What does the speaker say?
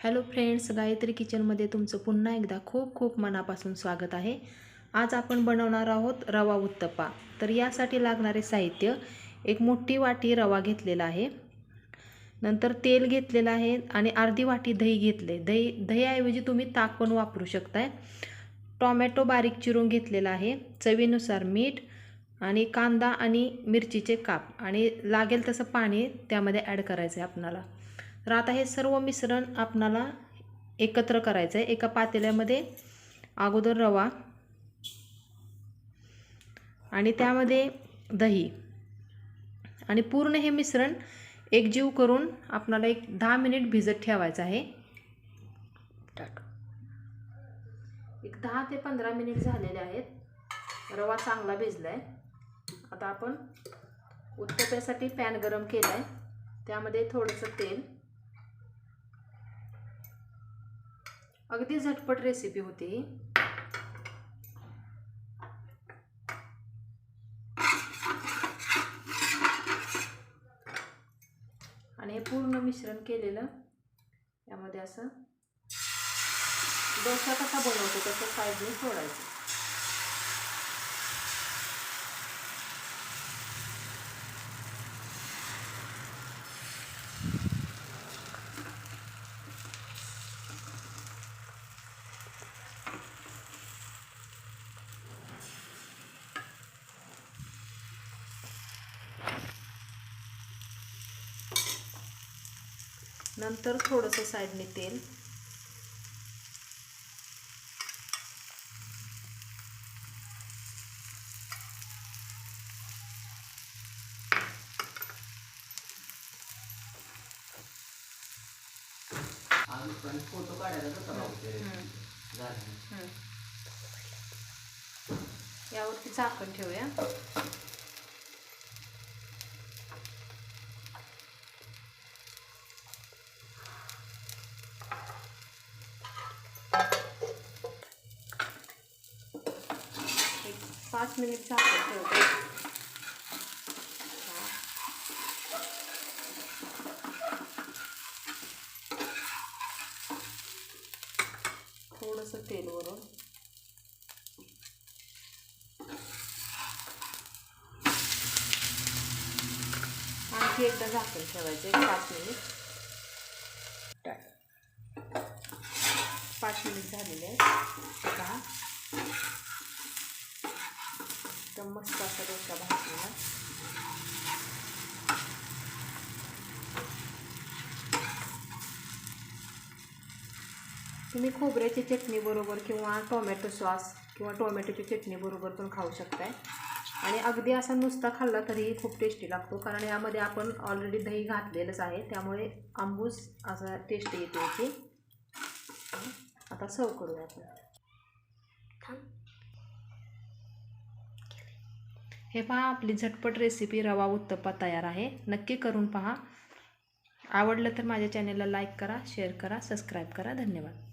Hello friends, Gayatri किचनमध्ये तुमचं पुन्हा एकदा खूप खूप मनापासून स्वागत आहे। आज आपण बनवणार आहोत रवा उत्तप्पा। तर यासाठी लागणारे साहित्य, एक मोठी वाटी रवा घेतलेला आहे, नंतर तेल घेतलेलं आहे आणि अर्धी वाटी दही घेतले। दहीऐवजी तुम्ही ताक पण वापरू शकताय। टोमॅटो बारीक चिरून घेतलेला आहे, चवीनुसार मीठ आणि कांदा आणि मिरचीचे काप आणि लागेल तसं पाणी त्यामध्ये ॲड करायचं आहे आपणाला। तर आता हे सर्व मिश्रण आपणाला एकत्र करायचं आहे। एका पातेल्यामध्ये अगोदर रवा आणि त्यामध्ये दही आणि पूर्ण हे मिश्रण एकजीव करून आपणाला एक 10 मिनिट भिजत ठेवायचं आहे। एक 10 ते 15 मिनिट झालेले आहेत। रवा चांगला भिजलाय। आता आपण उत्तप्प्यासाठी पॅन गरम केलाय, त्यामध्ये थोडंसं तेल। अगदी झटपट रेसिपी होती ही। आणि हे पूर्ण मिश्रण केलेलं यामध्ये असं डोसा कसा बनवतो तसं साईडने सोडायचं। नंतर थोडंसं साईडने तेल फोटो काढायला यावरती झाकण ठेवूया। एक 5 मिनिट झाकण ठेवते। थोडंसं तेल वरून आणखी एकदा झाकण ठेवायचं एक 5 मिनिट। 5 मिनिट झालेले आहेत। बघा, एकदम मस्त असा डोसा भाजलेला। तुम्ही खोबऱ्याची चटणी बरोबर किंवा टोमॅटो सॉस किंवा टोमॅटोची चटणी बरोबर पण खाऊ शकताय। आणि अगदी असा नुसता खाल्ला तरीही खूप टेस्टी लागतो, कारण यामध्ये आपण ऑलरेडी दही घातलेलंच आहे, त्यामुळे आंबूस असा टेस्ट येते याची। आता सर्व करूया आपण। हे पहा, आपली झटपट रेसिपी रवा उत्तप्पा तयार आहे। नक्की करून पहा। आवडलं तर माझ्या चॅनलला लाईक करा, शेअर करा, सबस्क्राईब करा। धन्यवाद।